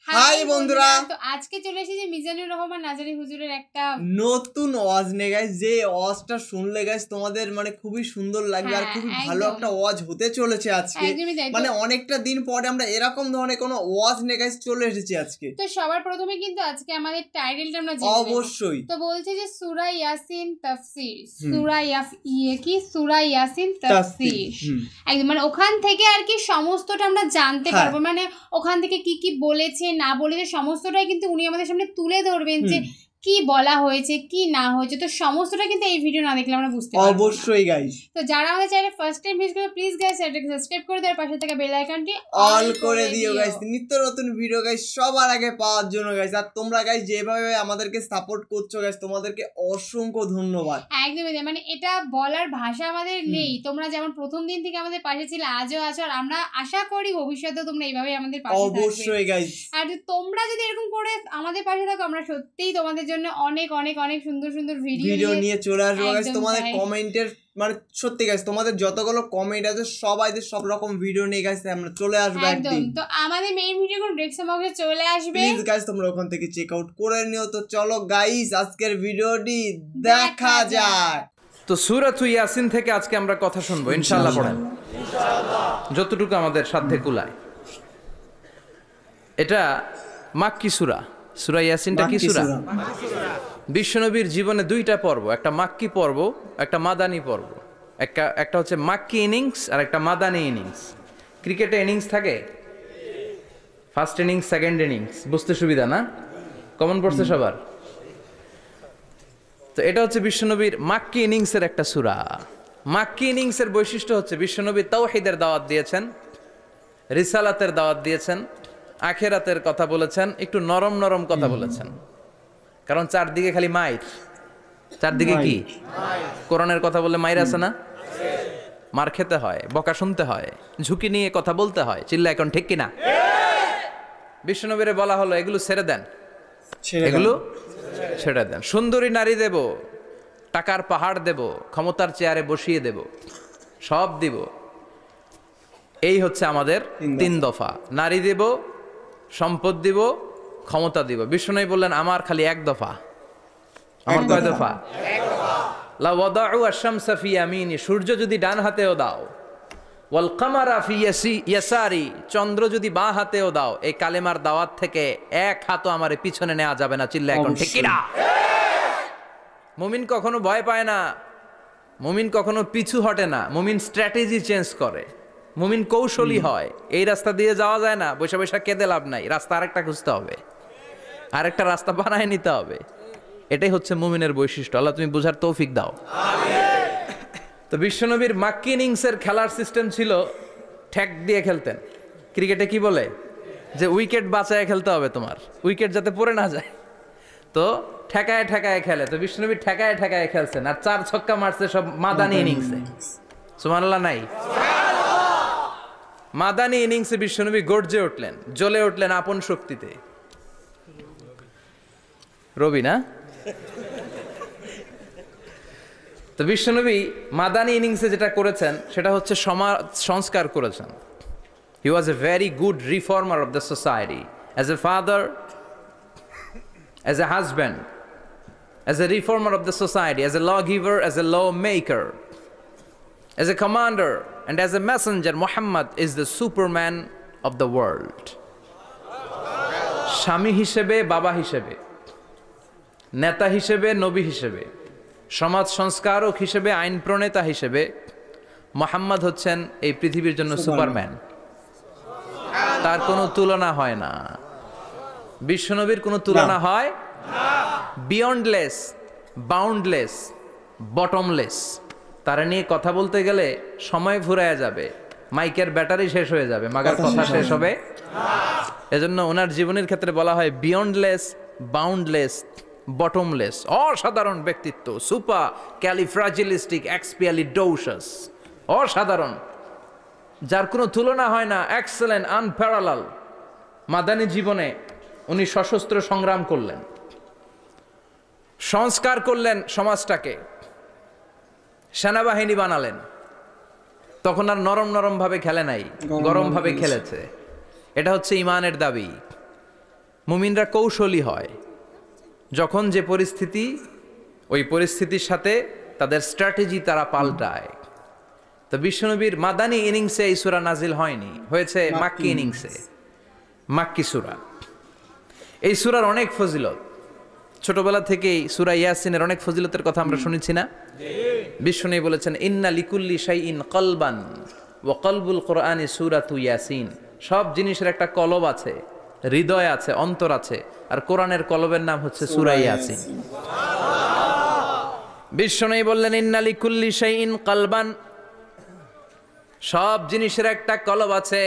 High বন্ধুরা, তো আজকে চলে এসেছি মিজানুর রহমান নাজারি হুজুরের একটা নতুন ওয়াজ নিয়ে গাইস। যে ওয়াজটা শুনলে গাইস তোমাদের মানে খুবই সুন্দর লাগবে আর খুবই ভালো একটা ওয়াজ হতে চলেছে আজকে। মানে অনেকটা দিন পরে আমরা এরকম ধরনের কোনো ওয়াজ নিয়ে গাইস চলে এসেছি আজকে। তো সবার প্রথমে কিন্তু আজকে আমাদের টাইটেলটা আমরা জেনে নেব। অবশ্যই। তো বলছে যে সূরা ইয়াসিন তাফসীর, সূরা ইয়াসিন তাফসীর। একদম মানে ওখান থেকে আর কি সমস্তটা আমরা জানতে পারবো, মানে ওখান থেকে কি কি বলেছে না বলেছে সমস্তটাই কিন্তু উনি আমাদের সামনে তুলে ধরবেন যে কি বলা হয়েছে কি না হয়েছে। তো সমস্তটা কিন্তু এই ভিডিও না দেখলে আমরা বুঝতে পারবো। অবশ্যই গাইস। তো যারা আমাদের চ্যানেলে ফার্স্ট টাইম ভিজিট করবে প্লিজ গাইস চ্যানেলটাকে সাবস্ক্রাইব করে দেওয়ার পাশে থাকা বেল আইকনটি অল করে দিও গাইস, নিত্য নতুন ভিডিও গাইস সবার আগে পাওয়ার জন্য গাইস। আর তোমরা গাইস যেভাবে আমাদেরকে সাপোর্ট করছো গাইস, তোমাদেরকে অসংখ্য ধন্যবাদ। একদমই মানে এটা বলার ভাষা আমাদের নেই। তোমরা যেমন প্রথম দিন থেকে আমাদের পাশে ছিলে, আজও আছো, আর আমরা আশা করি ভবিষ্যতেও তোমরা এইভাবে আমাদের পাশে থাকবে। অবশ্যই গাইস। আর তোমরা যদি এরকম করে আমাদের পাশে থাকো, আমরা সত্যিই তোমাদের জন্য অনেক অনেক অনেক সুন্দর সুন্দর ভিডিও নিয়ে চলে আসবো গাইস। তোমাদের কমেন্টের মানে সত্যি গাইস, তোমাদের যতগুলো কমেন্ট আছে সবাইদের সব রকম ভিডিও নিয়ে গাইস আমরা চলে আসবো একদিন। তো আমাদের মেইন ভিডিওগুলো ডেসক্রিপশন বক্সে চলে আসবে, প্লিজ গাইস তোমরা ওখান থেকে চেক আউট করে নিও। তো চলো গাইস আজকের ভিডিওটি দেখা যাক। তো সূরাত ইয়াসিন থেকে আজকে আমরা কথা শুনবো ইনশাআল্লাহ। পড়েন ইনশাআল্লাহ, যতটুকু আমাদের সাধ্যে কুলায়। এটা মাক্কি সূরা। সূরা ইয়াসিনটা কি সূরা? বিশ্বনবীর জীবনে দুইটা পর্ব, একটা মাক্কি পর্ব, একটা মাদানী পর্ব। একটা হচ্ছে মাক্কি ইনিংস আর একটা মাদানী ইনিংস। ক্রিকেটে ইনিংস থাকে, ফার্স্ট ইনিংস, সেকেন্ড ইনিংস, বুঝতে সুবিধা না? কমন পড়ছে সবার? তো এটা হচ্ছে বিশ্বনবীর মাক্কি ইনিংসের একটা সূরা। মাক্কি ইনিংসের বৈশিষ্ট্য হচ্ছে বিশ্বনবী তাওহীদের দাওয়াত দিয়েছেন, রিসালাতের দাওয়াত দিয়েছেন, আখিরাতের কথা বলেছেন, একটু নরম নরম কথা বলেছেন। কারণ চারদিকে খালি মাইর, চারদিকে কি কোরআনের কথা বললে মাইর আছে না? মার খেতে হয়, বকা শুনতে হয়, ঝুঁকি নিয়ে কথা বলতে হয়। চিল্লা এখন ঠিক কিনা? বিশ্বনবীরে বলা হলো এগুলো ছেড়ে দেন, এগুলো ছেড়ে দেন। সুন্দরী নারী দেব, টাকার পাহাড় দেব, ক্ষমতার চেয়ারে বসিয়ে দেব, সব দিব। এই হচ্ছে আমাদের 3 দফা। নারী দেব, সম্পদ দিব, ক্ষমতা দিব। বিষ্ণু বললেন আমার খালি 1 দফা। আমার কয় দফা? 1 দফা। লা ওয়াদাউ আশ-শামসা ফি ইয়ামিনি, সূর্য যদি ডান হাতেও দাও, ওয়াল কামারা ফি ইয়াসারি, চন্দ্র যদি বাঁ হাতেও দাও, এই কালেমার দাওয়াত থেকে 1 হাতও আমারে পিছনে নেওয়া যাবে না। চিল্লা এখন ঠিক কি না? মুমিন কখনো ভয় পায় না, মুমিন কখনো পিছু হটে না, মুমিন স্ট্র্যাটেজি চেঞ্জ করে, মুমিন কৌশলী হয়। এই রাস্তা দিয়ে যাওয়া যায় না, বৈশা বৈশা কেঁদে লাভ নাই, রাস্তা আরেকটা খুঁজতে হবে, আরেকটা রাস্তা বানায় নিতে হবে। এটাই হচ্ছে মুমিনের বৈশিষ্ট্য। আল্লাহ তুমি বুঝার তৌফিক দাও। তো বিশ্বনবীর মাক্কি ইনিংসের খেলার সিস্টেম ছিল ঠ্যাক দিয়ে খেলতেন। ক্রিকেটে কি বলে যে উইকেট বাঁচায় খেলতে হবে, তোমার উইকেট যাতে পড়ে না যায়। তো ঠেকায় ঠেকায় খেলে। তো বিশ্বনবী ঠেকায় ঠেকায় খেলছেন, আর 4 ছক্কা মারছে সব মাদানী ইনিংসে। সুবহানাল্লাহ নাই? মাদানী ইনিংসে বিশ্বনবী গর্জে উঠলেন, জ্বলে উঠলেন আপন শক্তিতে। রবি না? তো বিশ্বনবী মাদানী ইনিংসে যেটা করেছেন সেটা হচ্ছে সমাজ সংস্কার করেছেন। He was a very good reformer of the society, as a father, as a husband, as a reformer of the society, as a law giver, as a law maker, as a commander and as a messenger. Muhammad is the superman of the world. স্বামী হিসেবে, বাবা হিসেবে, নেতা হিসেবে, নবী হিসেবে, সমাজ সংস্কারক হিসেবে, আইন প্রণেতা হিসেবে মুহাম্মদ হচ্ছেন এই পৃথিবীর জন্য সুপারম্যান। তার কোনো তুলনা হয় না, বিশ্বনবীর কোনো তুলনা হয় না। Beyondless, boundless, bottomless. তারা নিয়ে কথা বলতে গেলে সময় ফুরায় যাবে, মাইকের ব্যাটারি শেষ হয়ে যাবে, মাগার কথা শেষ হবে। এজন্য ওনার জীবনের ক্ষেত্রে বলা হয় বিয়ন্ডলেস, বাউন্ডলেস, বটমলেস। অসাধারণ ব্যক্তিত্ব, সুপার ক্যালিফ্রাজিলিস্টিক এক্সপিয়ালিডোসাস, অসাধারণ, যার কোনো তুলনা হয় না, এক্সেলেন্ট, আনপ্যারালাল। মাদানী জীবনে উনি সশস্ত্র সংগ্রাম করলেন, সংস্কার করলেন সমাজটাকে, সেনাবাহিনী বানালেন। তখন আর নরম নরম ভাবে খেলে নাই, গরম ভাবে খেলেছে। এটা হচ্ছে ইমানের দাবি। মুমিনরা কৌশলী হয়, যখন যে পরিস্থিতি, ওই পরিস্থিতির সাথে তাদের স্ট্র্যাটেজি তারা পাল্টায়। তো বিশ্বনবীর মাদানী ইনিংসে এই সূরা নাজিল হয়নি, হয়েছে মাক্কি ইনিংসে, মাক্কি সূরা। এই সূরার অনেক ফজিলত, ছোটবেলা থেকেই সূরা ইয়াসিনের অনেক ফজিলতের কথা আমরা শুনেছি না? বিশ্বনবী বলেছেন ইন্না লিকুল্লি শাইইন কলবান ওয়া কলবুল কোরআনি সূরাতু ইয়াসিন। সব জিনিসের একটা কলব আছে, হৃদয় আছে, অন্তর আছে, আর কোরআনের কলবের নাম হচ্ছে সূরা ইয়াসিন। বিশ্বনবী বললেন ইন্না লিকুল্লি শাইইন কলবান, সব জিনিসের একটা কলব আছে।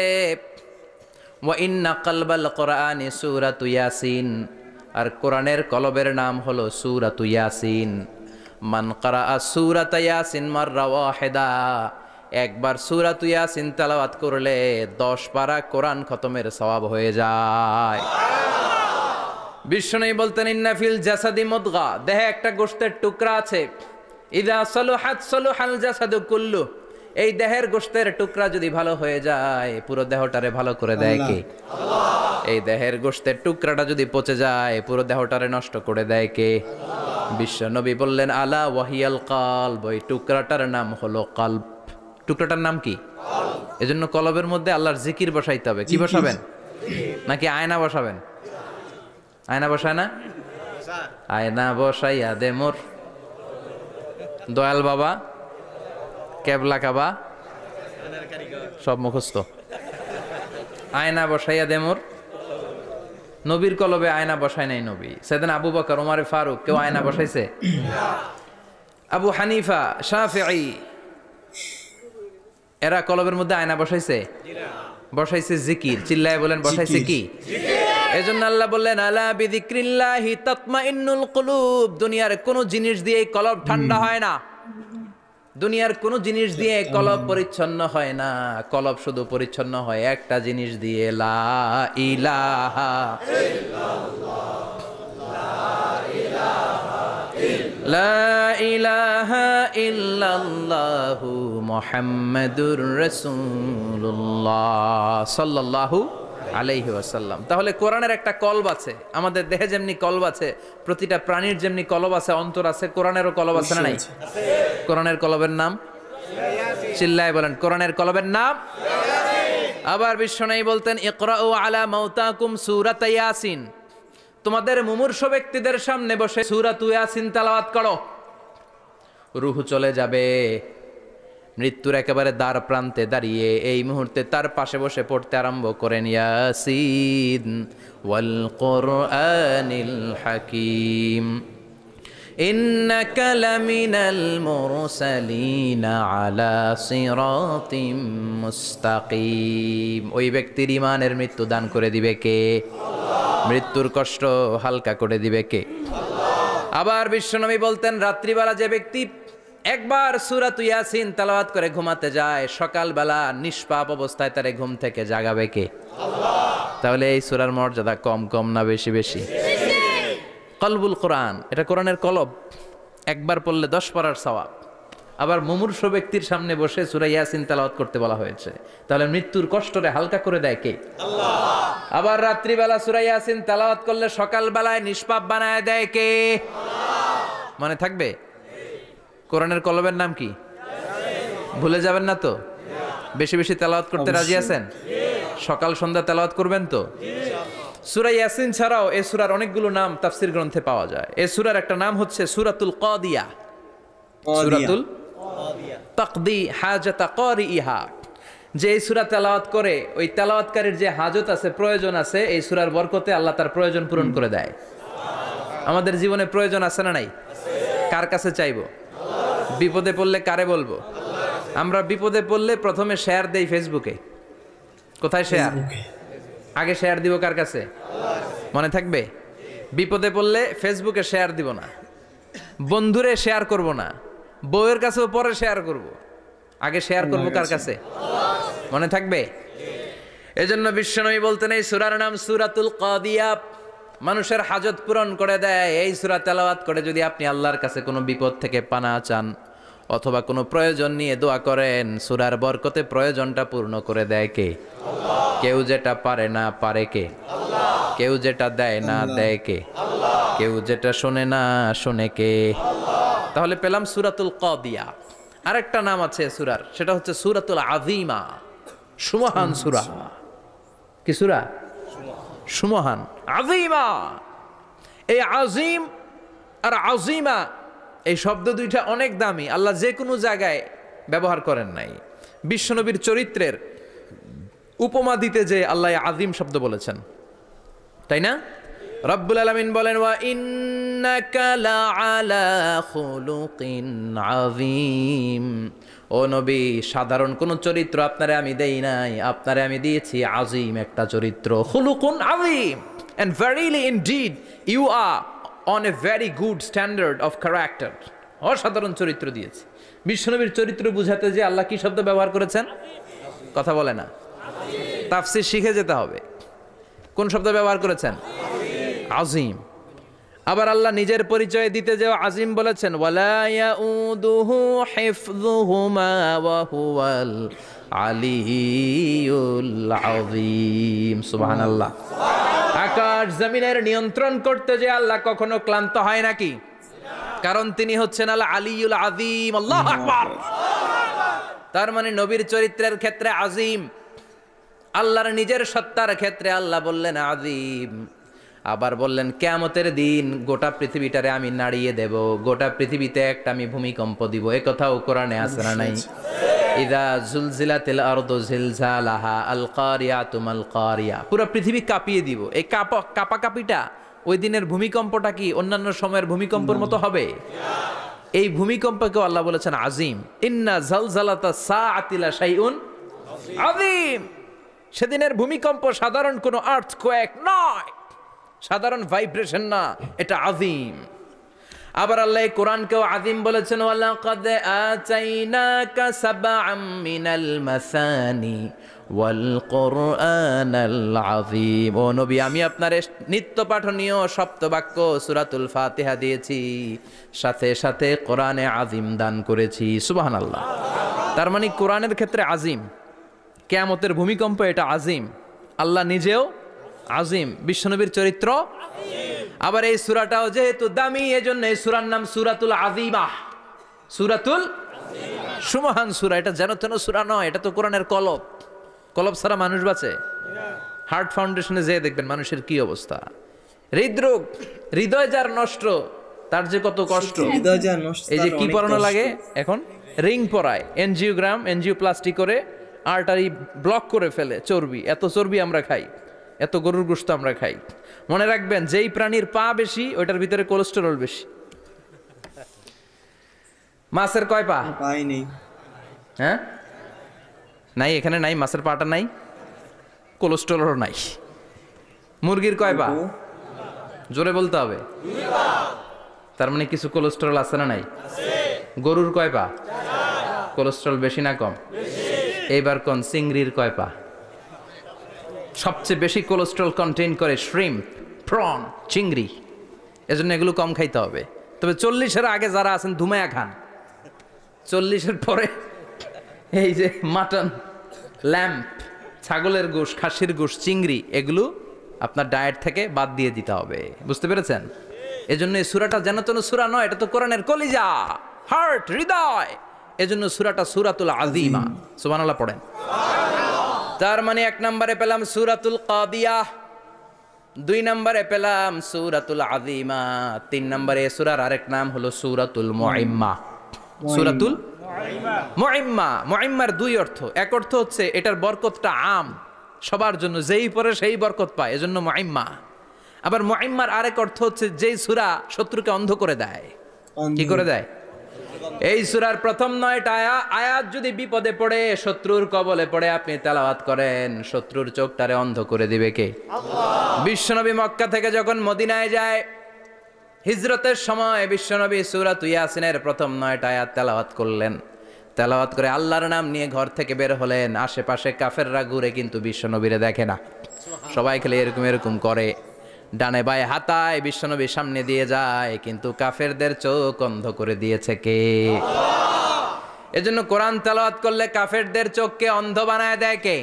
ওয়া ইন্না কলবাল কোরআনি সূরাতু ইয়াসিন, আর কোরআনের কলবের নাম হলো সূরাতু ইয়াসিন। মান ক্বারাআ সূরাতা ইয়াসিন মাররা ওয়াহিদা, একবার সূরাতু ইয়াসিন তেলাওয়াত করলে 10 পারা কোরআন খতমের সওয়াব হয়ে যায়। বিশ্বনবী বলতেন ইন্না ফিল জাসাদি মুদগা, দেহে একটা গোশতের টুকরা আছে, ইযা সালুহাত সালুহাল জাসাদু কুল্লু, এই দেহের গোশতের টুকরা যদি ভালো হয়ে যায় পুরো দেহটারে ভালো করে দেয় কে? এই দেহের গোশতের টুকরাটা যদি পচে যায় পুরো দেহটারে নষ্ট করে দেয় কে? বিশ্ব নবী বললেন আলা ওয়াহিয়াল কলব, ওই টুকরাটার নাম হলো কলব। টুকরাটার নাম কি? এজন্য কলবের মধ্যে আল্লাহর জিকির বসাইতে হবে। কি বসাবেন? নাকি আয়না বসাবেন? আয়না বসায় না? আয়না বসাইয়া দে মোর দয়াল বাবা, কেবলা কাবা, সব মুখস্থ। আয়না বসাইয়া দে মোর, নবীর কলবে আয়না বসায় নাই নবী। সেদিন আবু বকর, ওমর ফারুক, কেউ আয়না বসাইছে? আবু হানিফা, শাফিঈ, এরা কলবের মধ্যে আয়না বসাইছে? বসাইছে জিকির। চিল্লায় বলেন বসাইছে কি? এজন্য আল্লাহ বললেন আলা বিযিক্রিল্লাহি তাতমাইন্নুল কুলুব, দুনিয়ার কোন জিনিস দিয়ে কলব ঠান্ডা হয় না, দুনিয়ার কোন জিনিস দিয়ে কলব পরিচ্ছন্ন হয় না। কলব শুধু পরিচ্ছন্ন হয় একটা জিনিস দিয়ে, লা ইলাহা ইল্লাল্লাহ, লা ইলাহা ইল্লাল্লাহু মুহাম্মাদুর রাসূলুল্লাহ সাল্লাল্লাহু আলাইহি ওয়াসাল্লাম। তাহলে কোরআনের একটা কলব আছে, আমাদের দেহে যেমনি কলব আছে, প্রতিটা প্রাণীর যেমনি কলব আছে, অন্তর আছে, কোরআনেরও কলব আছে না নাই? কোরআনের কলবের নাম? চিল্লায় বলেন কোরআনের কলবের নাম। আবার বিশ্বনবী বলতেন ইকরাউ আলা মাউতাকুম সূরাতা ইয়াসিন, তোমাদের মুমূর্ষ ব্যক্তিদের সামনে বসে সূরাতু ইয়াসিন তেলাওয়াত করো। রূহ চলে যাবে, মৃত্যুর একেবারে দ্বার প্রান্তে দাঁড়িয়ে এই মুহূর্তে তার পাশে বসে পড়তে আরম্ভ করেন ইয়াসিন ওয়াল কোরআনিল হাকীম ইন্নাকা লামিনাল মুরসালিনা আলা সিরাতিম মুস্তাকিম। ওই ব্যক্তির ঈমানের মৃত্যু দান করে দিবে কে? মৃত্যুর কষ্ট হালকা করে দিবে কে? আবার বিশ্বনবী বলতেন রাত্রিবেলা যে ব্যক্তি একবার সূরাতু ইয়াসিন তেলাওয়াত করে ঘুমাতে যায়, সকালবেলা নিষ্পাপ অবস্থায় তারে ঘুম থেকে জাগাবে কে? তাহলে এই সূরার মর্যাদা কম কম না বেশি বেশি? কলবুল কোরআন, এটা কোরআনের কলব, একবার পড়লে 10 পারার সওয়াব। আবার মুমূর্ষ ব্যক্তির সামনে বসে সূরা ইয়াসিন তেলাওয়াত করতে বলা হয়েছে, তাহলে মৃত্যুর কষ্টরে হালকা করে দেয় কে? আল্লাহ। আবার রাত্রিবেলা সূরা ইয়াসিন তেলাওয়াত করলে সকালবেলায় নিষ্পাপ বানায় দেয় কে? আল্লাহ। মনে থাকবে? কোরআনের কলবের নাম কি? ভুলে যাবেন না তো? বেশি বেশি তেলাওয়াত করতে রাজি আছেন? সকাল সন্ধ্যা তেলাওয়াত করবেন তো? সূরা ইয়াসিন ছাড়াও এই সূরার অনেকগুলো নাম তাফসীর গ্রন্থে পাওয়া যায়। এই সূরার একটা নাম হচ্ছে সূরাতুল কাদিয়া, সূরাতুল তাকদি হাজাতা কারিইহা। যে এই সূরা তেলাওয়াত করে ওই তেলাওয়াতকারীর যে হাজত আছে, প্রয়োজন আছে, এই সূরার বরকতে আল্লাহ তার প্রয়োজন পূরণ করে দেয়। আমাদের জীবনে প্রয়োজন আছে না নাই? কার কাছে চাইবো? বিপদে পড়লে কারে বলবো? আমরা বিপদে পড়লে প্রথমে শেয়ার দেই ফেসবুকে। কোথায় শেয়ার? আগে শেয়ার দিব কার কাছে? মনে থাকবে? বিপদে পড়লে ফেসবুকে শেয়ার দিব না, বন্ধুরে শেয়ার করব না, বউয়ের কাছেও পরে শেয়ার করব, আগে শেয়ার করব কার কাছে? মনে থাকবে? এজন্য বিশ্বনবী বলতেন এই সূরার নাম সূরাতুল কাদিয়া, মানুষের হাজত পূরণ করে দেয়। এই সূরা তেলাওয়াত করে যদি আপনি আল্লাহর কাছে কোনো বিপদ থেকে পানা চান, অথবা কোনো প্রয়োজন নিয়ে দোয়া করেন, সূরার বরকতে প্রয়োজনটা পূর্ণ করে দেয় কে? কেউ যেটা পারে না পারে কে? কেউ যেটা দেয় না দেয় কে? কেউ যেটা শোনে না শোনে কে? তাহলে পেলাম সূরাতুল কাদিয়া। আরেকটা নাম আছে সূরার, সেটা হচ্ছে সূরাতুল আযীমা, সুমহান সূরা। কি সূরা? সুমহান, আযীমা। এই আযীম আর আযীমা এই শব্দ দুইটা অনেক দামি, আল্লাহ যে কোনো জায়গায় ব্যবহার করেন নাই। বিশ্বনবীর চরিত্রের উপমা দিতে যে আল্লাহ আযীম শব্দ বলেছেন, তাই না? রব্বুল আলামিন বলেন, ওয়া ইন্নাকা লাআলা খুলুকিন আযীম। ও নবী, সাধারণ কোন চরিত্র আপনারে আমি দেই নাই, আপনারে আমি দিয়েছি আযীম একটা চরিত্র, খুলুকুন আযীম। And verily indeed you are on a very good standard of character. অসাধারণ চরিত্র দিয়েছি। বিশ্বনবীর চরিত্র বুঝাতে যে আল্লাহ কি শব্দ ব্যবহার করেছেন? কথা বলে না, তাফসীর শিখে যেতে হবে। কোন শব্দ ব্যবহার করেছেন? আযীম। আবার আল্লাহ নিজের পরিচয় দিতে যে আযীম বলেছেন, ওয়ালা ইয়াউদুহু হিফযুহুমা ওয়া হুয়াল আলিয়্যুল আযীম। সুবহানাল্লাহ। আকাশ জমিনের নিয়ন্ত্রণ করতে যে আল্লাহ কখনো ক্লান্ত হয় নাকি? কারণ তিনি হচ্ছেন আল আলিয়্যুল আযীম। আল্লাহু আকবার। তার মানে নবীর চরিত্রের ক্ষেত্রে আযীম, আল্লাহর নিজের সত্তার ক্ষেত্রে আল্লাহ বললেন আযীম। আবার বললেন কিয়ামতের দিন গোটা পৃথিবীটারে আমি নাড়িয়ে দেব, গোটা পৃথিবীতে একটা আমি ভূমিকম্প দিব। এ কথাও কোরআনে আছে না নাই? ইযা জুলজিলাতিল আরদু জিলজালাহা আল কারিয়াতু মাল কারিয়া। পুরো পৃথিবী কাঁপিয়ে দিব। এই কাঁপাকাঁপিটা ওই দিনের ভূমিকম্পটা কি অন্যান্য সময়ের ভূমিকম্পের মতো হবে? এই ভূমিকম্পকে আল্লাহ বলেছেন আযীম। ইন্না জালজালাতা সাআতি লা শাইউন আযীম। সেদিনের ভূমিকম্প সাধারণ কোনো আর্থকোয়েক নয়, সাধারণ ভাইব্রেশন না, এটা আযীম। আবার আল্লাহ কোরআনকেও আযীম বলেছেন, ওয়ালাকাদ আতাইনাকা সাবআম মিনাল মাসানি ওয়াল কুরআনাল আযীম। ও নবী, আমি আপনার নিত্য পাঠনীয় সপ্তবাক্য সূরাতুল ফাতিহা দিয়েছি, সাথে সাথে কোরআনে আযীম দান করেছি। সুবহানাল্লাহ। তার মানে কোরআনের ক্ষেত্রে আযীম, কিয়ামতের ভূমিকম্প এটা আযীম, আল্লাহ নিজেও আযীম, বিশ্বনবীর চরিত্র আবার এই সূরাটাও যেহেতু দামি, এজন্য এই সূরার নাম সূরাতুল আযীমা, সূরাতুল সুমহান সূরা। এটা যেন তেন সূরা নয়, এটা তো কোরআনের কলব। কলব ছাড়া মানুষ বাঁচে? হার্ট ফাউন্ডেশনে যেয়ে দেখবেন মানুষের কি অবস্থা। হৃদরোগ, হৃদয় যার নষ্ট তার যে কত কষ্ট। এই যে কি পরানো লাগে এখন, রিং পরায়, এনজিওগ্রাম, এনজিওপ্লাস্টি করে আর্টারি ব্লক করে ফেলে। চর্বি, এত চর্বি আমরা খাই, এত গরুর গোশত আমরা খাই। মনে রাখবেন, যেই প্রাণীর পা বেশি ওইটার ভিতরে কোলেস্টেরল বেশি। মাছের কয় পা? পাই নেই। হ্যাঁ, নাই, এখানে নাই, মাছের পাটা নাই, কোলেস্টেরলও নাই। মুরগির কয় পা? জোরে বলতে হবে। তার মানে কিছু কোলেস্টেরল আছে না নাই? গরুর কয় পা? কোলেস্টেরল বেশি না কম? এইবার কোন চিংড়ির কয় পা? সবচেয়ে বেশি কোলেস্টেরল কন্টেইন করে শ্রিম্প, প্রন, চিংড়ি। এজন্য এগুলো কম খাইতে হবে। তবে 40-এর আগে যারা আছেন ধুমায়া খান, 40-এর পরে এই যে মাটন, ল্যাম্প, ছাগলের গোশ, খাসির গোশ, চিংড়ি, এগুলো আপনার ডায়েট থেকে বাদ দিয়ে দিতে হবে। বুঝতে পেরেছেন? এজন্য এই সূরাটা যেন তেন সূরা নয়, এটা তো কোরআনের কলিজা, হার্ট, হৃদয়। এজন্য সূরাটা সূরাতুল আযীমা। সুবহানাল্লাহ পড়েন। তার মানে 1 নম্বরে পেলাম সূরাতুল কাদিয়া, 2 নম্বরে পেলাম সূরাতুল আযীমা, 3 নম্বরে সূরার আরেক নাম হলো সূরাতুল মুইম্মা। সূরাতুল মুইম্মা। মুইম্মার 2 অর্থ। এক অর্থ হচ্ছে এটার বরকতটা আম, সবার জন্য, যেই পড়ে সেই বরকত পায়, এজন্য মুইম্মা। আবার মুইম্মার আরেক অর্থ হচ্ছে যেই সূরা শত্রুকে অন্ধ করে দেয়। কি করে দেয়? এই সূরার প্রথম 9টা আয়াত যদি বিপদে পড়ে, শত্রুর কবলে পড়ে আপনি তেলাওয়াত করেন, শত্রুর চোখটারে অন্ধ করে দিবে কে? আল্লাহ। বিশ্বনবী মক্কা থেকে যখন মদিনায় যায়, হিজরতের সময় বিশ্বনবী সূরাতুল ইয়াসিনের প্রথম 9টা আয়াত তেলাওয়াত করলেন। তেলাওয়াত করে আল্লাহর নাম নিয়ে ঘর থেকে বের হলেন। আশেপাশে কাফেররা ঘুরে কিন্তু বিশ্বনবীরে দেখে না, সবাই খেলে এরকম এরকম করে, ডানে বায়ে হাতায় বিশ্বনবীর সামনে দিয়ে যায়, কিন্তু কাফেরদের চোখ অন্ধ করে দিয়েছে কে? এজন্য কোরআন তেলাওয়াত করলে কাফেরদের চোখকে অন্ধ বানায় দেয় কে?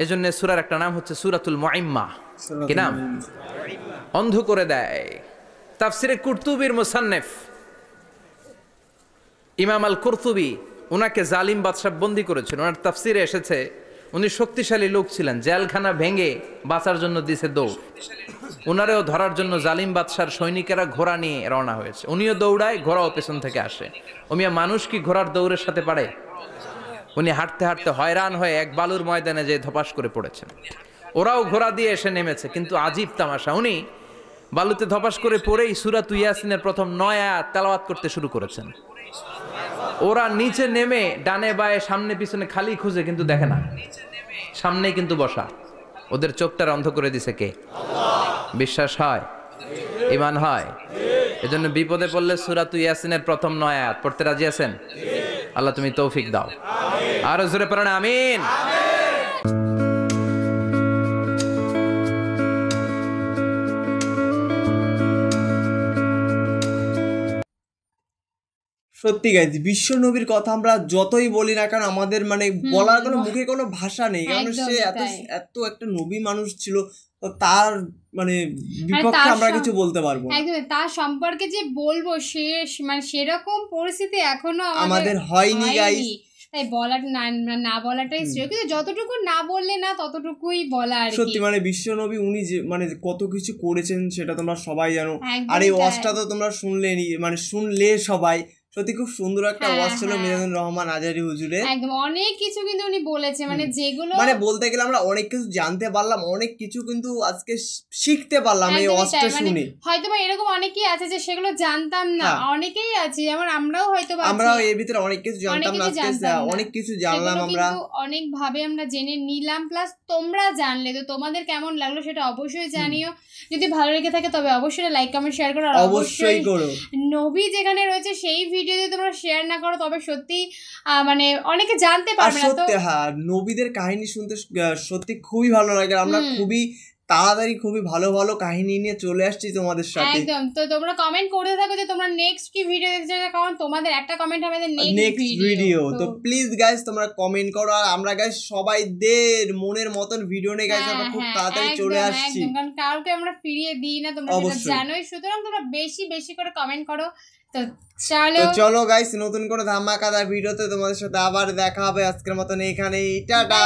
এজন্য সূরার একটা নাম হচ্ছে সূরাতুল মুআম্মা। কি নাম? অন্ধ করে দেয়। তাফসিরে কুরতুবির মুসান্নিফ ইমাম আল কুরতুবি ওনাকে জালিম বাদশা বন্দী করেছিল। ওনার তাফসিরে এসেছে উনি শক্তিশালী লোক ছিলেন, জেলখানা ভেঙে বাঁচার জন্য দিছে দৌড়। ওনারেও ধরার জন্য জালিম বাদশার সৈনিকেরা ঘোড়া নিয়ে রওনা হয়েছে, উনিও দৌড়ায়, ঘোড়াও পেছন থেকে আসে। ওমিয়া মানুষ কি ঘোড়ার দৌড়ের সাথে পারে? উনি হাঁটতে হাঁটতে হয়রান হয়ে এক বালুর ময়দানে যেয়ে ধপাস করে পড়েছেন। ওরাও ঘোড়া দিয়ে এসে নেমেছে, কিন্তু আজীব তামাশা, উনি বালুতে ধপাস করে পড়েই সূরাত ইয়াসিনের প্রথম 9 আয়াত তেলাওয়াত করতে শুরু করেছেন। ওরা নিচে নেমে ডানে বায়ে সামনে পিছনে খালি খুঁজে, কিন্তু দেখে না, সামনেই কিন্তু বসা। ওদের চোখটা অন্ধ করে দিছে কে? বিশ্বাস হয়? ঈমান হয়? এজন্য বিপদে পড়লে সূরাত ইয়াসিনের প্রথম 9 আয়াত পড়তে রাজি আছেন? আল্লাহ তুমি তৌফিক দাও। আরো জোরে পড়েন আমিন। সত্যি গাইজ, বিশ্ব নবীর কথা আমরা যতই বলি না কেন আমাদের মানে বলার কোনো মুখে কোনো ভাষা নেই, কারণ সে এত একটা নবী মানুষ ছিল, তো তার মানে বিপক্ষে আমরা কিছু বলতে পারবো না। একদম তার সম্পর্কে যে বলবো শেষ মানে সেরকম পরিস্থিতি এখনো আমাদের হয়নি গাইজ, তাই বলার না বলাটাই শ্রেয়, কিন্তু যতটুকু না বললে না ততটুকুই বলা আর কি। সত্যি মানে বিশ্ব নবী উনি যে মানে কত কিছু করেছেন সেটা তোমরা সবাই জানো, আর এই ওয়াজটা তো তোমরা শুনলে সবাই। সত্যি খুব সুন্দর একটা ওয়াজ ছিল মিজানুর রহমান আজারি হুজুরের। একদম অনেক কিছু কিন্তু উনি বলেছে, মানে যেগুলো মানে বলতে গেলে আমরা অনেক কিছু জানতে পারলাম, অনেক কিছু কিন্তু আজকে শিখতে পারলাম এই ওয়াজটা শুনে। হয়তো বা এরকম অনেকেই আছে যে সেগুলো জানতাম না, অনেকেই আছে যেমন আমরাও হয়তো আমরাও এর ভিতরে অনেক কিছু জানতাম না, আজকে অনেক কিছু জানলাম আমরা, অনেক ভাবে আমরা জেনে নিলাম, প্লাস তোমরা জানলে, তো তোমাদের কেমন লাগলো সেটা অবশ্যই জানিও। যদি ভালো লেগে থাকে তবে অবশ্যই লাইক কমেন্ট শেয়ার করো, আর অবশ্যই করো। নবী যেখানে রয়েছে সেই ভিডিও যদি তোমরা শেয়ার না করো তবে সত্যি মানে অনেকে জানতে পারবে না। সত্যি হ্যাঁ, নবীদের কাহিনী শুনতে সত্যি খুবই ভালো লাগে, আমরা খুবই তাড়াতাড়ি খুবই ভালো ভালো কাহিনী নিয়ে চলে আসছি তোমাদের সাথে। একদম, তো তোমরা কমেন্ট করতে থাকো যে তোমরা নেক্সট কি ভিডিও দেখতে চাও, কারণ তোমাদের একটা কমেন্ট আমাদের নেক্সট ভিডিও। তো প্লিজ গাইস তোমরা কমেন্ট করো, আর আমরা গাইস সবাই দের মনের মতন ভিডিও নিয়ে গাইস আমরা খুব তাড়াতাড়ি চলে আসছি, কারণ কাউকে আমরা ফিরিয়ে দিই না, তোমরা সেটা জানোই। সুতরাং তোমরা বেশি বেশি করে কমেন্ট করো। তো চলো গাইস, নতুন করে ধামাকাদার ভিডিওতে তোমাদের সাথে আবার দেখা হবে। আজকের মতন এখানেই, টাটা।